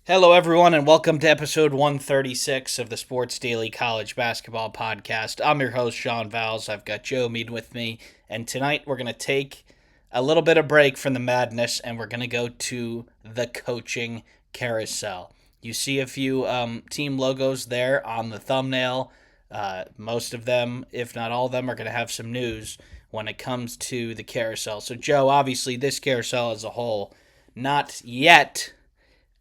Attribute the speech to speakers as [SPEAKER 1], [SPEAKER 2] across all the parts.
[SPEAKER 1] Hello, everyone, and welcome to episode 136 of the Sports Daily College Basketball Podcast. I'm your host, Sean Vowells. I've got Joe Meade with me, and tonight we're going to take a little bit of break from the madness, and we're going to go to the coaching carousel. You see a few team logos there on the thumbnail. Most of them, if not all of them, are going to have some news when it comes to the carousel. So, Joe, obviously, this carousel as a whole, not yet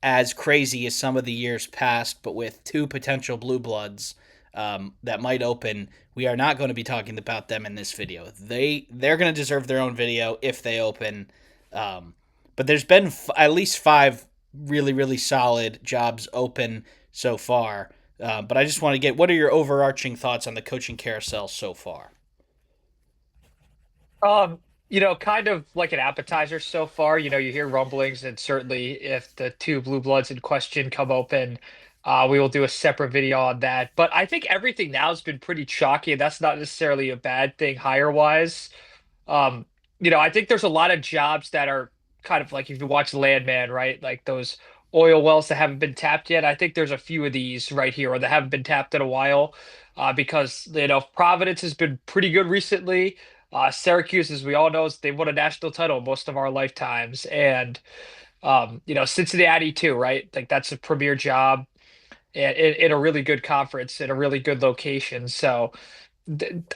[SPEAKER 1] as crazy as some of the years past, but with two potential blue bloods that might open. We are not going to be talking about them in this video. They're going to deserve their own video if they open. But there's been at least five really solid jobs open so far. But I just want to get what are your overarching thoughts on the coaching carousel so far?
[SPEAKER 2] Um, kind of like an appetizer so far. You hear rumblings, and certainly if the two blue bloods in question come open, we will do a separate video on that. But I think everything now has been pretty chalky, and that's not necessarily a bad thing hire wise. Um, I think there's a lot of jobs that are kind of like if you watch Landman, right? Like those oil wells that haven't been tapped yet. I think there's a few of these right here or that haven't been tapped in a while, because Providence has been pretty good recently. Syracuse, as we all know, they won a national title most of our lifetimes, and Cincinnati too, right? Like that's a premier job and in a really good conference in a really good location. So.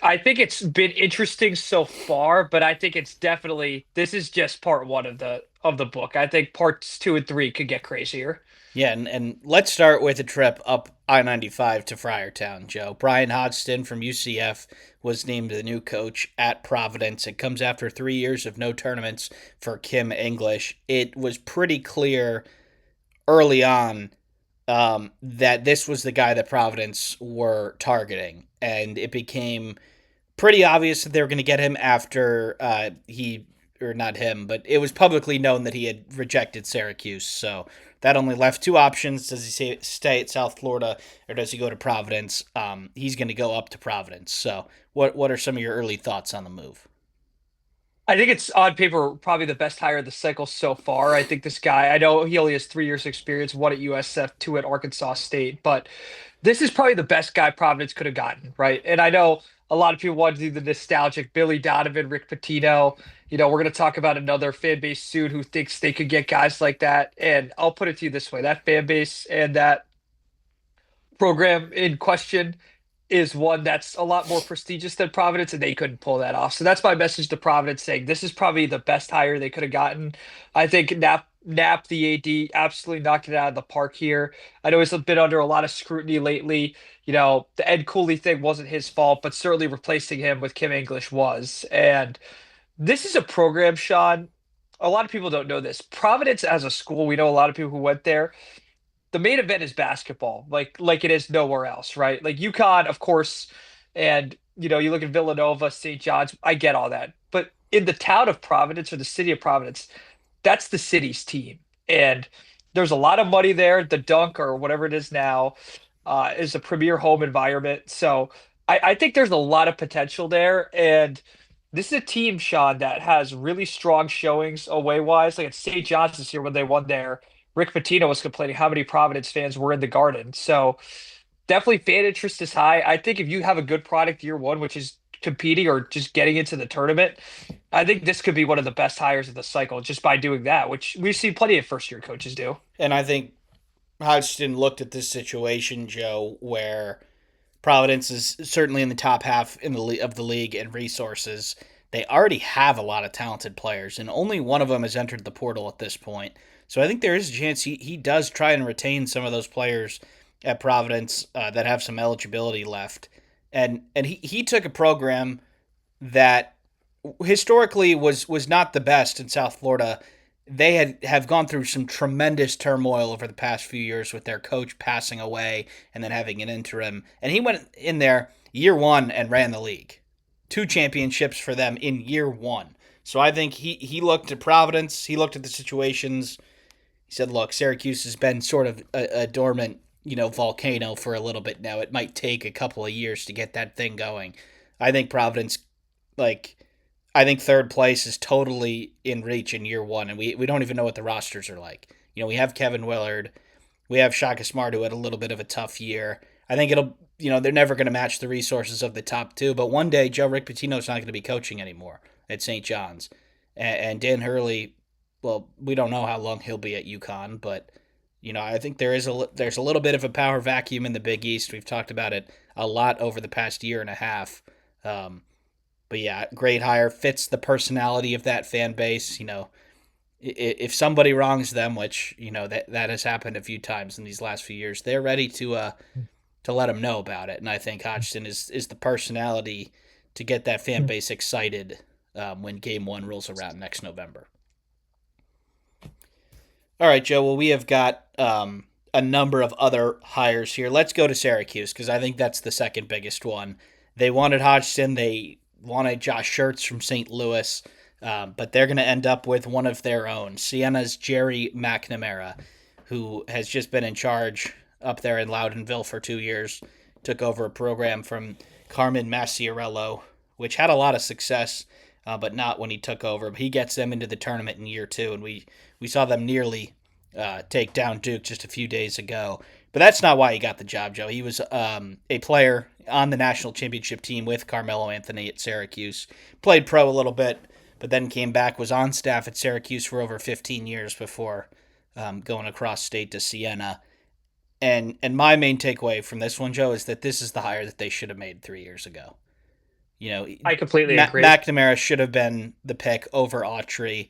[SPEAKER 2] I think it's been interesting so far, but I think it's definitely this is just part one of the book. I think parts two and three could get crazier.
[SPEAKER 1] Yeah, and let's start with a trip up I 95 to Friartown, Joe. Bryan Hodgson from UCF was named the new coach at Providence. It comes after 3 years of no tournaments for Kim English. It was pretty clear early on that this was the guy that Providence were targeting, and it became pretty obvious that they were going to get him after he or not him, but it was publicly known that he had rejected Syracuse. So that only left two options: does he stay at South Florida or does he go to Providence? He's going to go up to Providence. So what are some of your early thoughts on the move?
[SPEAKER 2] I think it's on paper probably the best hire of the cycle so far. I think this guy, I know he only has 3 years experience, one at USF, two at Arkansas State, but this is probably the best guy Providence could have gotten, right? And I know a lot of people want to do the nostalgic Billy Donovan, Rick Pitino. We're going to talk about another fan base soon who thinks they could get guys like that. And I'll put it to you this way, that fan base and that program in question is one that's a lot more prestigious than Providence, and they couldn't pull that off. So that's my message to Providence, saying this is probably the best hire they could have gotten. I think Knapp, the AD, absolutely knocked it out of the park here. I know he's been under a lot of scrutiny lately. The Ed Cooley thing wasn't his fault, but certainly replacing him with Kim English was. And this is a program, Sean. A lot of people don't know this. Providence as a school, we know a lot of people who went there. The main event is basketball, like it is nowhere else, right? Like UConn, of course, and you look at Villanova, St. John's. I get all that, but in the town of Providence or the city of Providence, that's the city's team, and there's a lot of money there. The Dunk or whatever it is now is a premier home environment, so I think there's a lot of potential there, and this is a team, Sean, that has really strong showings away wise. Like at St. John's this year when they won there, Rick Pitino was complaining how many Providence fans were in the Garden. So definitely fan interest is high. I think if you have a good product year one, which is competing or just getting into the tournament, I think this could be one of the best hires of the cycle just by doing that, which we've seen plenty of first year coaches do.
[SPEAKER 1] And I think Hodgson looked at this situation, Joe, where Providence is certainly in the top half of the league in resources. They already have a lot of talented players, and only one of them has entered the portal at this point. So I think there is a chance he does try and retain some of those players at Providence that have some eligibility left. And he took a program that historically was not the best in South Florida. They have gone through some tremendous turmoil over the past few years with their coach passing away and then having an interim. And he went in there year one and ran the league. Two championships for them in year one. So I think he looked at Providence, he looked at the situations. He said, look, Syracuse has been sort of a dormant, volcano for a little bit now. It might take a couple of years to get that thing going. I think Providence, like, I think third place is totally in reach in year one, and we don't even know what the rosters are like. We have Kevin Willard, We have Shaka Smart, who had a little bit of a tough year. I think it'll, they're never going to match the resources of the top two, but one day Joe Rick Pitino's not going to be coaching anymore at St. John's. And Dan Hurley, well, we don't know how long he'll be at UConn, but I think there's a little bit of a power vacuum in the Big East. We've talked about it a lot over the past year and a half. But yeah, great hire, fits the personality of that fan base. If somebody wrongs them, which that has happened a few times in these last few years, they're ready to let them know about it. And I think Hodgson is the personality to get that fan base excited when Game One rolls around next November. All right, Joe. Well, we have got a number of other hires here. Let's go to Syracuse because I think that's the second biggest one. They wanted Hodgson. They wanted Josh Schertz from St. Louis. But they're going to end up with one of their own, Siena's Gerry McNamara, who has just been in charge up there in Loudonville for 2 years. Took over a program from Carmen Maciarello, which had a lot of success, but not when he took over. But he gets them into the tournament in year two, and we saw them nearly take down Duke just a few days ago. But that's not why he got the job, Joe. He was a player on the national championship team with Carmelo Anthony at Syracuse. Played pro a little bit, but then came back, was on staff at Syracuse for over 15 years before going across state to Siena. And my main takeaway from this one, Joe, is that this is the hire that they should have made 3 years ago.
[SPEAKER 2] I completely agree.
[SPEAKER 1] McNamara should have been the pick over Autry.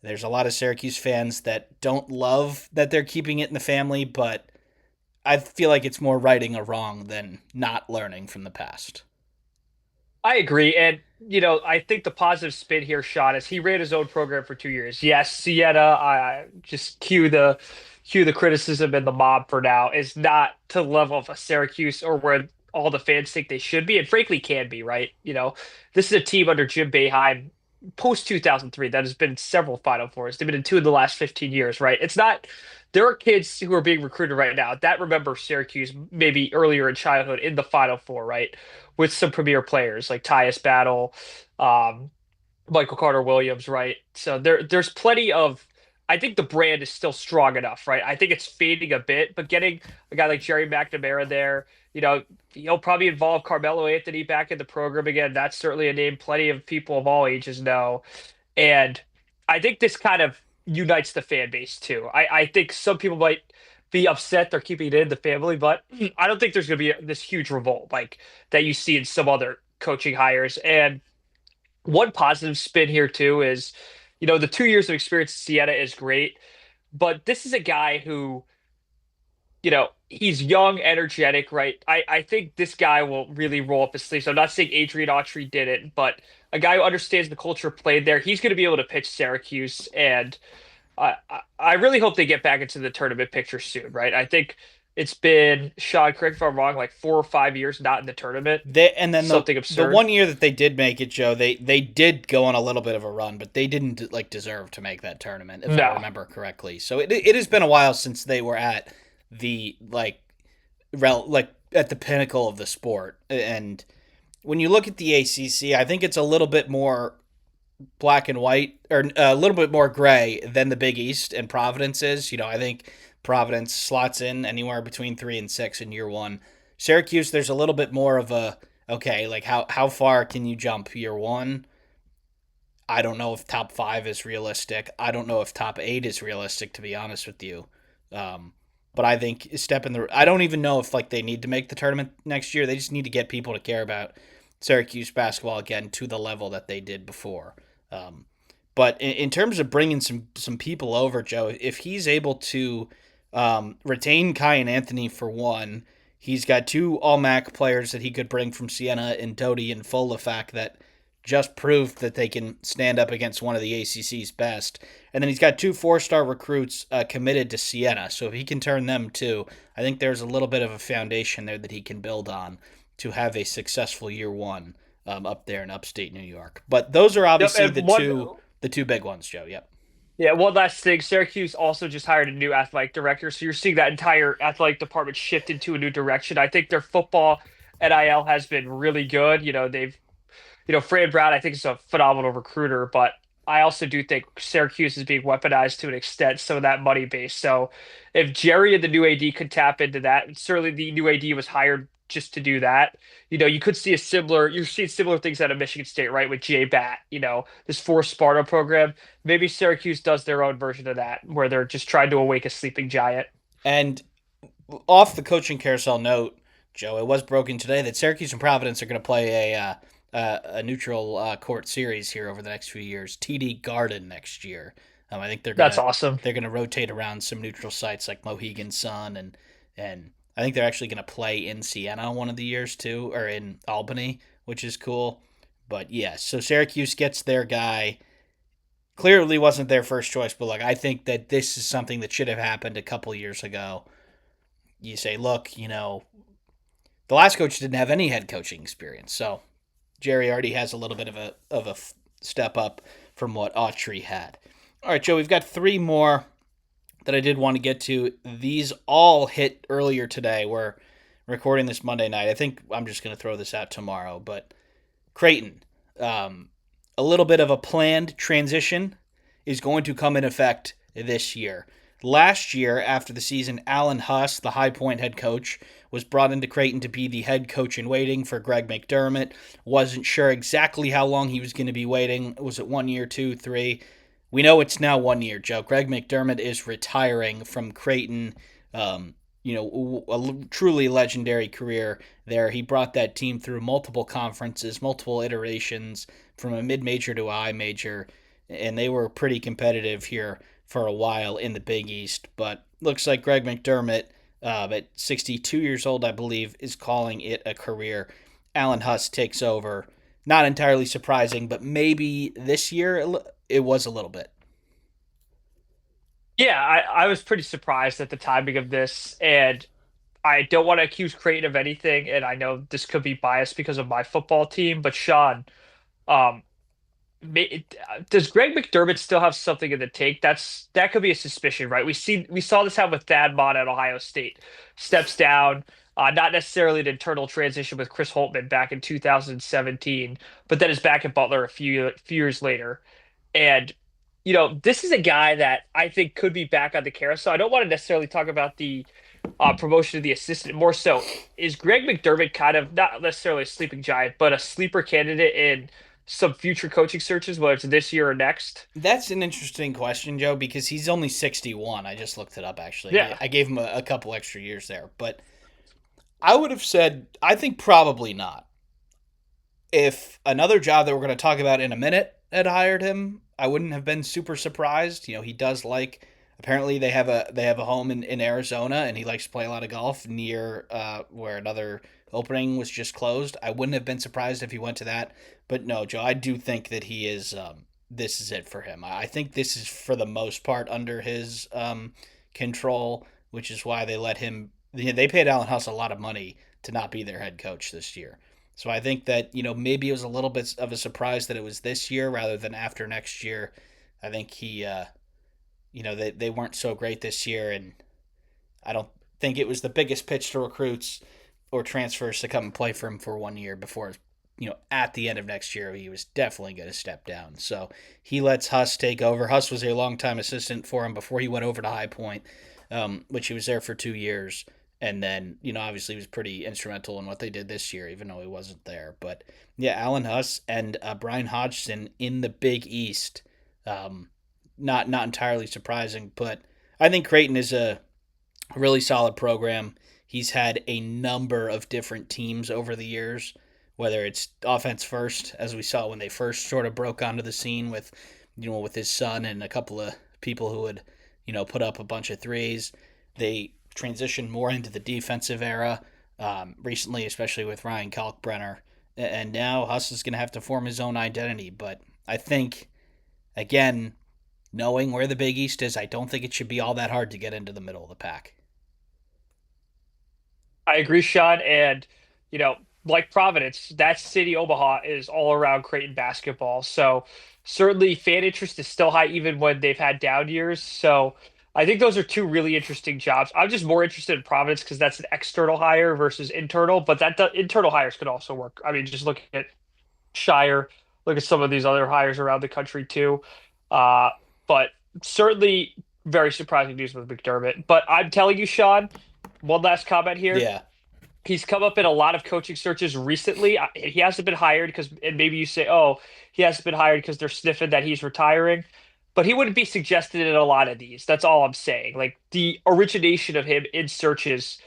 [SPEAKER 1] There's a lot of Syracuse fans that don't love that they're keeping it in the family, but I feel like it's more righting a wrong than not learning from the past.
[SPEAKER 2] I agree. And, I think the positive spin here, Sean, is he ran his own program for 2 years. Yes, Siena, I just cue the criticism and the mob for now, is not to the level of a Syracuse or where all the fans think they should be, and frankly can be, right? This is a team under Jim Boeheim post 2003 that has been several Final Fours. They've been in two in the last 15 years, right? It's not, there are kids who are being recruited right now that remember Syracuse maybe earlier in childhood in the Final Four, right? With some premier players like Tyus Battle, um, Michael Carter Williams, right? So there's plenty of. I think the brand is still strong enough, right? I think it's fading a bit, but getting a guy like Gerry McNamara there, he'll probably involve Carmelo Anthony back in the program again. That's certainly a name plenty of people of all ages know. And I think this kind of unites the fan base too. I think some people might be upset they're keeping it in the family, but I don't think there's going to be this huge revolt like that you see in some other coaching hires. And one positive spin here too is, the 2 years of experience at Siena is great, but this is a guy who, he's young, energetic, right? I think this guy will really roll up his sleeves. I'm not saying Adrian Autry did it, but a guy who understands the culture played there. He's going to be able to pitch Syracuse, and I really hope they get back into the tournament picture soon, right? I think it's been, Sean, correct if I'm wrong, like 4 or 5 years not in the tournament.
[SPEAKER 1] And then
[SPEAKER 2] Something
[SPEAKER 1] the
[SPEAKER 2] absurd.
[SPEAKER 1] 1 year that they did make it, Joe, they did go on a little bit of a run, but they didn't like deserve to make that tournament, if I
[SPEAKER 2] No.
[SPEAKER 1] remember correctly. So it has been a while since they were at the like at the pinnacle of the sport. And when you look at the ACC, I think it's a little bit more black and white, or a little bit more gray than the Big East and Providence is. I think Providence slots in anywhere between 3 and 6 in year one. Syracuse, there's a little bit more of a okay, like how far can you jump year one? I don't know if top five is realistic. I don't know if top eight is realistic, to be honest with you. Um, but I think step in the. I don't even know if like they need to make the tournament next year. They just need to get people to care about Syracuse basketball again to the level that they did before. Um, but in terms of bringing some people over, Joe, if he's able to retain Kai and Anthony for one, he's got two All MAC players that he could bring from Siena and Doty and Folafak that just proved that they can stand up against one of the ACC's best. And then he's got two four-star recruits committed to Siena. So if he can turn them too, I think there's a little bit of a foundation there that he can build on to have a successful year one up there in upstate New York. But those are
[SPEAKER 2] Yep,
[SPEAKER 1] obviously
[SPEAKER 2] and one.
[SPEAKER 1] the two big ones, Joe. Yep.
[SPEAKER 2] Yeah, one last thing. Syracuse also just hired a new athletic director, so you're seeing that entire athletic department shift into a new direction. I think their football NIL has been really good. Fran Brown, I think is a phenomenal recruiter, but I also do think Syracuse is being weaponized to an extent, some of that money base. So if Gerry and the new AD could tap into that, and certainly the new AD was hired just to do that, you could see you're seeing similar things out of Michigan State, right? With J Bat, this forced Sparta program. Maybe Syracuse does their own version of that, where they're just trying to awake a sleeping giant.
[SPEAKER 1] And off the coaching carousel note, Joe, it was broken today that Syracuse and Providence are going to play a neutral court series here over the next few years. TD Garden next year. I think
[SPEAKER 2] That's awesome.
[SPEAKER 1] they're gonna rotate around some neutral sites like Mohegan Sun and I think they're actually gonna play in Siena one of the years too, or in Albany, which is cool. But yes, so Syracuse gets their guy. Clearly wasn't their first choice, but like I think that this is something that should have happened a couple years ago. You say, look, the last coach didn't have any head coaching experience, so Gerry already has a little bit of a step up from what Autry had. All right, Joe, we've got three more that I did want to get to. These all hit earlier today. We're recording this Monday night. I think I'm just going to throw this out tomorrow. But Creighton, um, a little bit of a planned transition is going to come in effect this year. Last year, after the season, Alan Huss, the High Point head coach, was brought into Creighton to be the head coach in waiting for Greg McDermott. Wasn't sure exactly how long he was going to be waiting. Was it 1 year, two, three? We know it's now 1 year, Joe. Greg McDermott is retiring from Creighton. A truly legendary career there. He brought that team through multiple conferences, multiple iterations from a mid major to a high major, and they were pretty competitive here for a while in the Big East. But looks like Greg McDermott, at 62 years old, I believe, is calling it a career. Alan Huss takes over. Not entirely surprising, but maybe this year it was a little bit.
[SPEAKER 2] Yeah, I was pretty surprised at the timing of this, and I don't want to accuse Creighton of anything, and I know this could be biased because of my football team, but Sean, um, does Greg McDermott still have something in the tank? That could be a suspicion, right? We saw this happen with Thad Mott at Ohio State. Steps down, not necessarily an internal transition with Chris Holtmann back in 2017, but then is back at Butler a few years later. And this is a guy that I think could be back on the carousel. I don't want to necessarily talk about the promotion of the assistant. More so, is Greg McDermott kind of not necessarily a sleeping giant, but a sleeper candidate in some future coaching searches, whether it's this year or next?
[SPEAKER 1] That's an interesting question, Joe, because he's only 61. I just looked it up, actually.
[SPEAKER 2] Yeah.
[SPEAKER 1] I gave him a couple extra years there. But I would have said, I think probably not. If another job that we're going to talk about in a minute had hired him, I wouldn't have been super surprised. He does like. Apparently, they have a home in Arizona, and he likes to play a lot of golf near where another opening was just closed. I wouldn't have been surprised if he went to that. But no, Joe, I do think that he is. This is it for him. I think this is for the most part under his control, which is why they let him. They paid Alan Huss a lot of money to not be their head coach this year. So I think that maybe it was a little bit of a surprise that it was this year rather than after next year. I think they weren't so great this year, and I don't think it was the biggest pitch to recruits or transfers to come and play for him for 1 year before at the end of next year he was definitely going to step down. So he lets Huss take over. Huss was a longtime assistant for him before he went over to High Point, which he was there for 2 years. And then, obviously he was pretty instrumental in what they did this year, even though he wasn't there. But yeah, Alan Huss and Bryan Hodgson in the Big East. Not entirely surprising, but I think Creighton is a really solid program. He's had a number of different teams over the years, whether it's offense first, as we saw when they first sort of broke onto the scene with his son and a couple of people who would, put up a bunch of threes. They transitioned more into the defensive era recently, especially with Ryan Kalkbrenner. And now Huss is going to have to form his own identity. But I think, again, knowing where the Big East is, I don't think it should be all that hard to get into the middle of the pack.
[SPEAKER 2] I agree, Sean. And, you know, like Providence, that city, Omaha, is all around Creighton basketball. So certainly fan interest is still high, even when they've had down years. So I think those are two really interesting jobs. I'm just more interested in Providence because that's an external hire versus internal, but internal hires could also work. I mean, just look at Shire. Look at some of these other hires around the country too. Uh, but certainly very surprising news with McDermott. But I'm telling you, Sean, one last comment here.
[SPEAKER 1] Yeah.
[SPEAKER 2] He's come up in a lot of coaching searches recently. He hasn't been hired because, and maybe you say, oh, he hasn't been hired because they're sniffing that he's retiring. But he wouldn't be suggested in a lot of these. That's all I'm saying. Like the origination of him in searches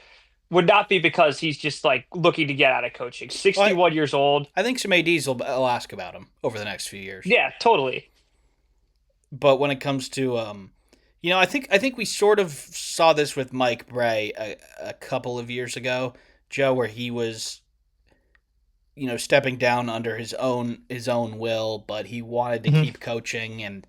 [SPEAKER 2] would not be because he's just like looking to get out of coaching.
[SPEAKER 1] Well,
[SPEAKER 2] 61 years old.
[SPEAKER 1] I think some ADs will ask about him over the next few years.
[SPEAKER 2] Yeah, totally.
[SPEAKER 1] But when it comes to, I think we sort of saw this with Mike Bray a couple of years ago, Joe, where he was, stepping down under his own will, but he wanted to
[SPEAKER 2] Mhm.
[SPEAKER 1] keep coaching,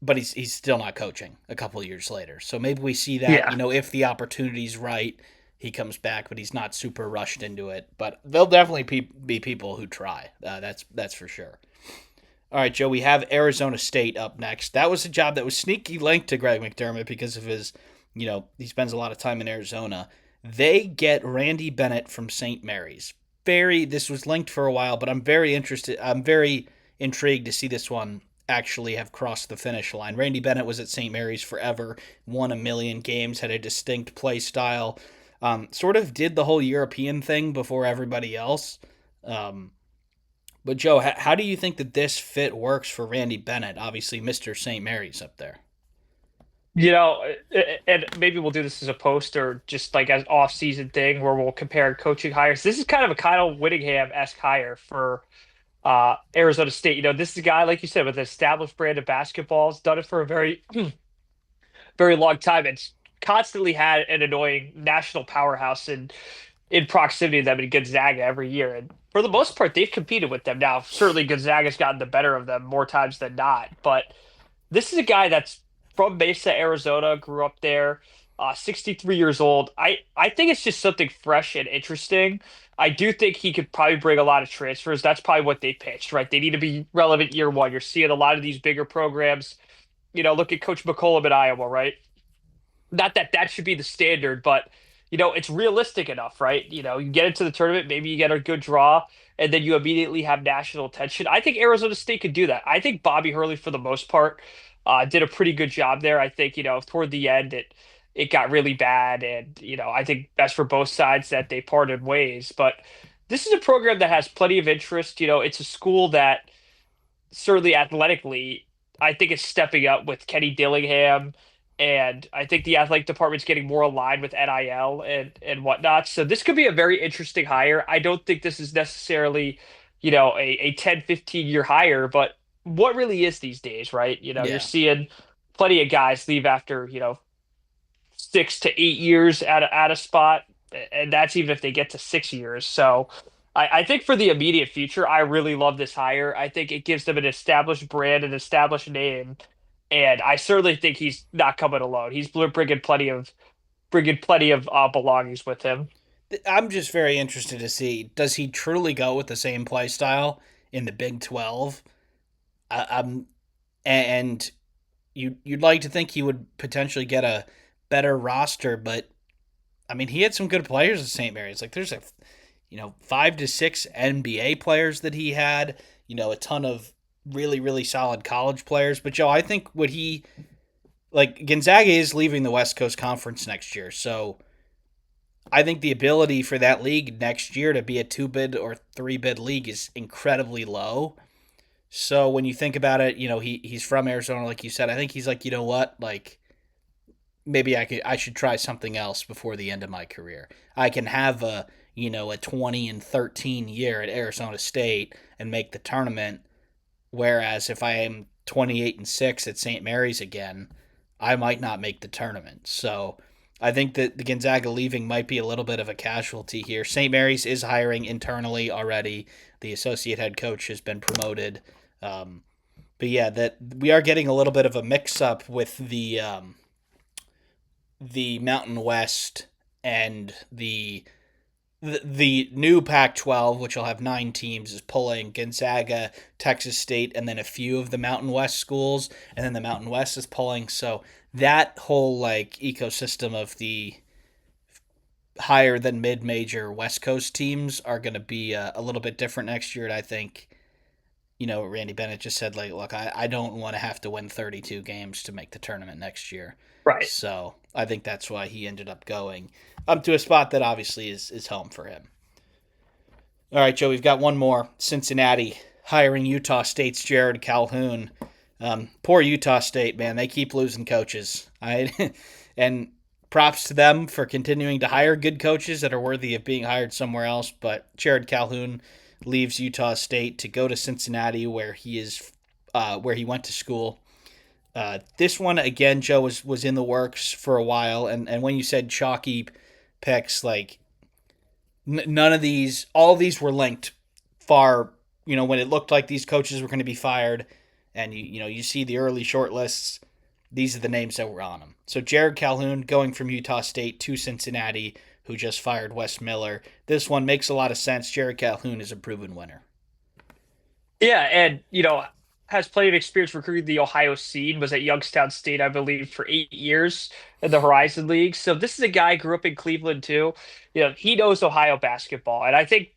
[SPEAKER 1] but he's still not coaching a couple of years later. So maybe we see that,
[SPEAKER 2] Yeah.
[SPEAKER 1] if the opportunity's right, he comes back, but he's not super rushed into it. But there'll definitely be people who try. That's for sure. All right, Joe, we have Arizona State up next. That was a job that was sneaky linked to Greg McDermott because of his, he spends a lot of time in Arizona. They get Randy Bennett from St. Mary's. This was linked for a while, but I'm very interested. I'm very intrigued to see this one actually have crossed the finish line. Randy Bennett was at St. Mary's forever, won a million games, had a distinct play style, sort of did the whole European thing before everybody else. Um, but Joe, how do you think that this fit works for Randy Bennett? Obviously, Mister St. Mary's up there.
[SPEAKER 2] And maybe we'll do this as a post or just like as off-season thing where we'll compare coaching hires. This is kind of a Kyle Whittingham-esque hire for Arizona State. This is a guy, like you said, with an established brand of basketball. Has done it for a very, very long time. It's constantly had an annoying national powerhouse in proximity to them in Gonzaga every year. And for the most part, they've competed with them. Now, certainly Gonzaga's gotten the better of them more times than not, but this is a guy that's from Mesa, Arizona, grew up there, 63 years old. I think it's just something fresh and interesting. I do think he could probably bring a lot of transfers. That's probably what they pitched, right? They need to be relevant year one. You're seeing a lot of these bigger programs. Look at Coach McCollum at Iowa, right? Not that that should be the standard, but it's realistic enough, right? You get into the tournament, maybe you get a good draw, and then you immediately have national attention. I think Arizona State could do that. I think Bobby Hurley, for the most part, did a pretty good job there. I think toward the end it got really bad, and I think best for both sides that they parted ways. But this is a program that has plenty of interest. It's a school that certainly athletically, I think it's stepping up with Kenny Dillingham, and I think the athletic department's getting more aligned with NIL and whatnot. So this could be a very interesting hire. I don't think this is necessarily, a 10, 15 year hire, but what really is these days, right? You're
[SPEAKER 1] Yeah.
[SPEAKER 2] seeing plenty of guys leave after, 6 to 8 years at a spot, and that's even if they get to 6 years. So I think for the immediate future, I really love this hire. I think it gives them an established brand, an established name, and I certainly think he's not coming alone. He's bringing plenty of belongings with him.
[SPEAKER 1] I'm just very interested to see, does he truly go with the same play style in the Big 12? I'm and you'd like to think he would potentially get a better roster, but I mean, he had some good players at St. Mary's. Like there's 5 to 6 NBA players that he had, a ton of really really solid college players. But Joe, I think what he like Gonzaga is leaving the West Coast Conference next year, so I think the ability for that league next year to be a 2 bid or 3 bid league is incredibly low. So when you think about it, he's from Arizona, like you said. I think he's like, you know what, like maybe I should try something else before the end of my career. I can have a 20-13 year at Arizona State and make the tournament. Whereas if I am 28-6 at St. Mary's again, I might not make the tournament. So I think that the Gonzaga leaving might be a little bit of a casualty here. St. Mary's is hiring internally already. The associate head coach has been promoted. Um, but yeah, that we are getting a little bit of a mix up with the Mountain West and the new Pac-12, which will have 9 teams, is pulling Gonzaga, Texas State, and then a few of the Mountain West schools, and then the Mountain West is pulling. So that whole like ecosystem of the higher than mid-major West Coast teams are going to be a little bit different next year, and I think Randy Bennett just said, like, look, I don't want to have to win 32 games to make the tournament next year.
[SPEAKER 2] Right.
[SPEAKER 1] So I think that's why he ended up going up to a spot that obviously is home for him. All right, Joe, we've got one more. Cincinnati hiring Utah State's Jared Calhoun. Poor Utah State, man. They keep losing coaches. And props to them for continuing to hire good coaches that are worthy of being hired somewhere else. But Jared Calhoun leaves Utah State to go to Cincinnati, where he went to school. This one again, Joe, was in the works for a while, and when you said chalky picks, like none of these, all of these were linked far. When it looked like these coaches were going to be fired, and you see the early short lists, these are the names that were on them. So Jared Calhoun going from Utah State to Cincinnati, who just fired Wes Miller. This one makes a lot of sense. Jared Calhoun is a proven winner.
[SPEAKER 2] Yeah, and has plenty of experience recruiting the Ohio scene. Was at Youngstown State, I believe, for 8 years in the Horizon League. So this is a guy who grew up in Cleveland too. He knows Ohio basketball, and I think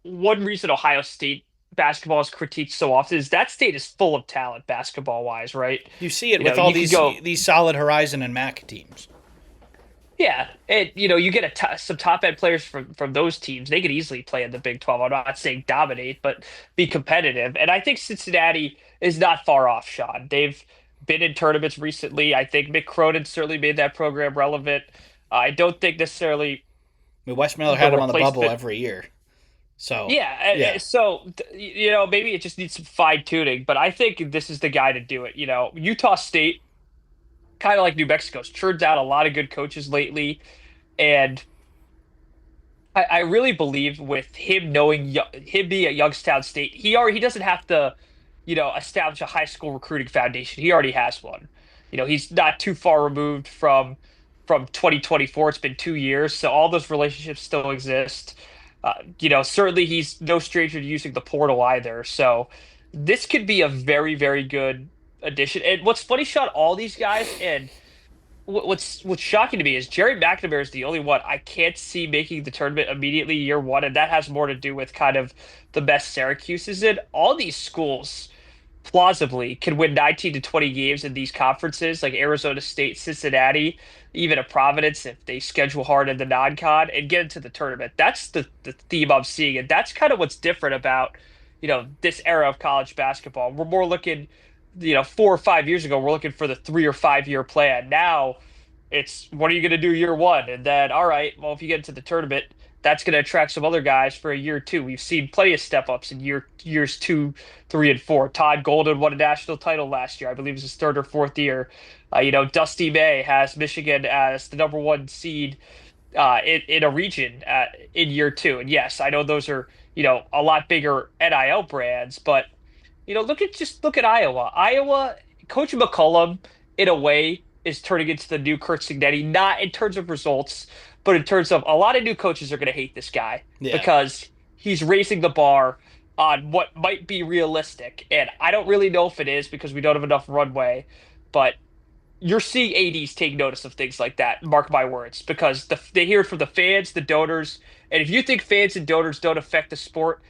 [SPEAKER 2] one reason Ohio State basketball is critiqued so often is that state is full of talent basketball wise, right?
[SPEAKER 1] You see it
[SPEAKER 2] You know,
[SPEAKER 1] with all
[SPEAKER 2] you could
[SPEAKER 1] these
[SPEAKER 2] go.
[SPEAKER 1] these solid Horizon and MAC teams.
[SPEAKER 2] Yeah, and you get some top end players from those teams. They could easily play in the Big 12. I'm not saying dominate, but be competitive. And I think Cincinnati is not far off, Sean. They've been in tournaments recently. I think Mick Cronin certainly made that program relevant. I don't think necessarily
[SPEAKER 1] I mean, Wes Miller
[SPEAKER 2] the
[SPEAKER 1] had him on the bubble
[SPEAKER 2] replacement.
[SPEAKER 1] every year. So
[SPEAKER 2] Yeah,
[SPEAKER 1] yeah,
[SPEAKER 2] so maybe it just needs some fine tuning, but I think this is the guy to do it. Utah State, kind of like New Mexico's, churned out a lot of good coaches lately. And I really believe with him knowing him being at Youngstown State, he doesn't have to, establish a high school recruiting foundation. He already has one. He's not too far removed from 2024. It's been 2 years, so all those relationships still exist. Certainly he's no stranger to using the portal either. So this could be a very, very good addition. And what's funny, Sean, all these guys and what's shocking to me is Gerry McNamara is the only one I can't see making the tournament immediately year one, and that has more to do with kind of the best Syracuse is in. All these schools plausibly can win 19 to 20 games in these conferences, like Arizona State, Cincinnati, even a Providence if they schedule hard in the non-con and get into the tournament. That's the theme I'm seeing, and that's kind of what's different about this era of college basketball. We're more looking 4 or 5 years ago, we're looking for the 3 or 5 year plan. Now it's what are you going to do year one? And then, all right, well, if you get into the tournament, that's going to attract some other guys for a year two. We've seen plenty of step ups in years 2, 3, and 4. Todd Golden won a national title last year. I believe it was his third or fourth year. Dusty May has Michigan as the number one seed in a region in year two. And yes, I know those are, a lot bigger NIL brands, but look at Iowa. Iowa, Coach McCollum, in a way, is turning into the new Kurt Signetti, not in terms of results, but in terms of a lot of new coaches are going to hate this guy
[SPEAKER 1] yeah.
[SPEAKER 2] because he's raising the bar on what might be realistic. And I don't really know if it is because we don't have enough runway, but you're seeing ADs take notice of things like that. Mark my words, because they hear it from the fans, the donors, and if you think fans and donors don't affect the sport,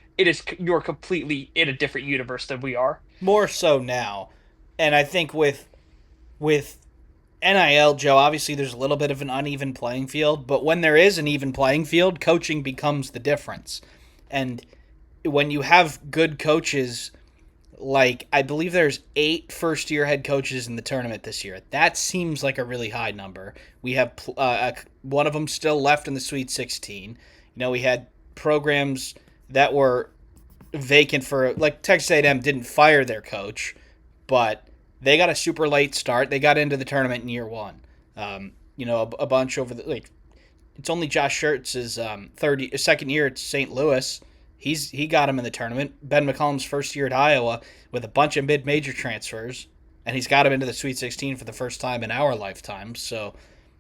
[SPEAKER 2] you're completely in a different universe than we are.
[SPEAKER 1] More so now, and I think with NIL, Joe, obviously there's a little bit of an uneven playing field, but when there is an even playing field, coaching becomes the difference. And when you have good coaches, like I believe there's 8 first-year head coaches in the tournament this year. That seems like a really high number. We have one of them still left in the Sweet 16. We had programs that were vacant for, like, Texas A&M didn't fire their coach, but they got a super late start. They got into the tournament in year one. A bunch over the, like, it's only Josh Schertz's second year at St. Louis. He got him in the tournament. Ben McCollum's first year at Iowa with a bunch of mid-major transfers, and he's got him into the Sweet 16 for the first time in our lifetime. So,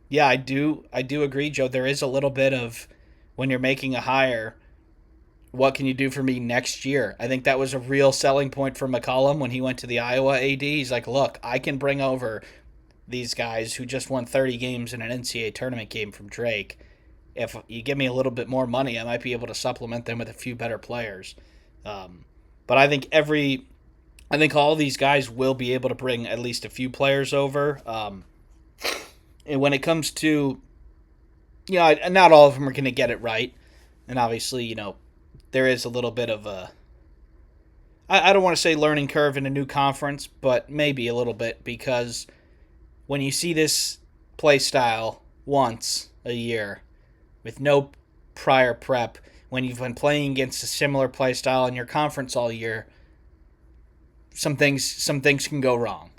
[SPEAKER 1] yeah, I do agree, Joe. There is a little bit of when you're making a hire, what can you do for me next year? I think that was a real selling point for McCollum when he went to the Iowa AD. He's like, look, I can bring over these guys who just won 30 games in an NCAA tournament game from Drake. If you give me a little bit more money, I might be able to supplement them with a few better players. Um, But I think all these guys will be able to bring at least a few players over. And when it comes to, not all of them are going to get it right. And obviously, there is a little bit of a, I don't want to say learning curve in a new conference, but maybe a little bit, because when you see this play style once a year with no prior prep, when you've been playing against a similar play style in your conference all year, some things can go wrong.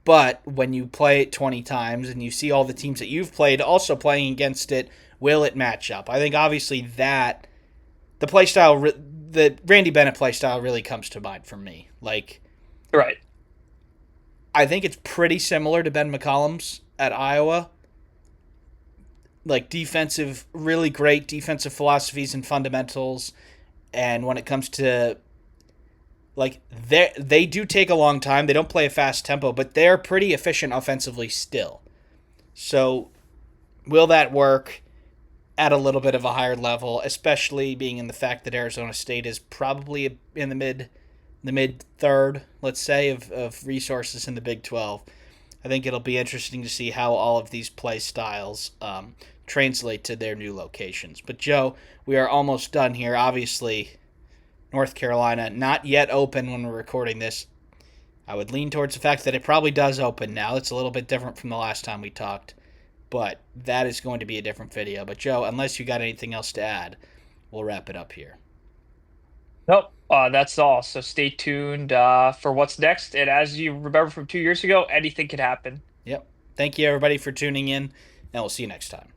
[SPEAKER 1] But when you play it 20 times and you see all the teams that you've played also playing against it, will it match up? I think obviously that the play style, the Randy Bennett play style really comes to mind for me. Like,
[SPEAKER 2] Right.
[SPEAKER 1] I think it's pretty similar to Ben McCollum's at Iowa. Like, defensive, really great defensive philosophies and fundamentals. And when it comes to, like, they do take a long time. They don't play a fast tempo, but they're pretty efficient offensively still. So, will that work at a little bit of a higher level, especially being in the fact that Arizona State is probably in the mid third, let's say, of resources in the Big 12. I think it'll be interesting to see how all of these play styles translate to their new locations. But Joe, we are almost done here. Obviously, North Carolina not yet open when we're recording this. I would lean towards the fact that it probably does open now. It's a little bit different from the last time we talked, but that is going to be a different video. But Joe, unless you got anything else to add, we'll wrap it up here.
[SPEAKER 2] Nope. That's all. So stay tuned for what's next. And as you remember from 2 years ago, anything could happen.
[SPEAKER 1] Yep. Thank you, everybody, for tuning in, and we'll see you next time.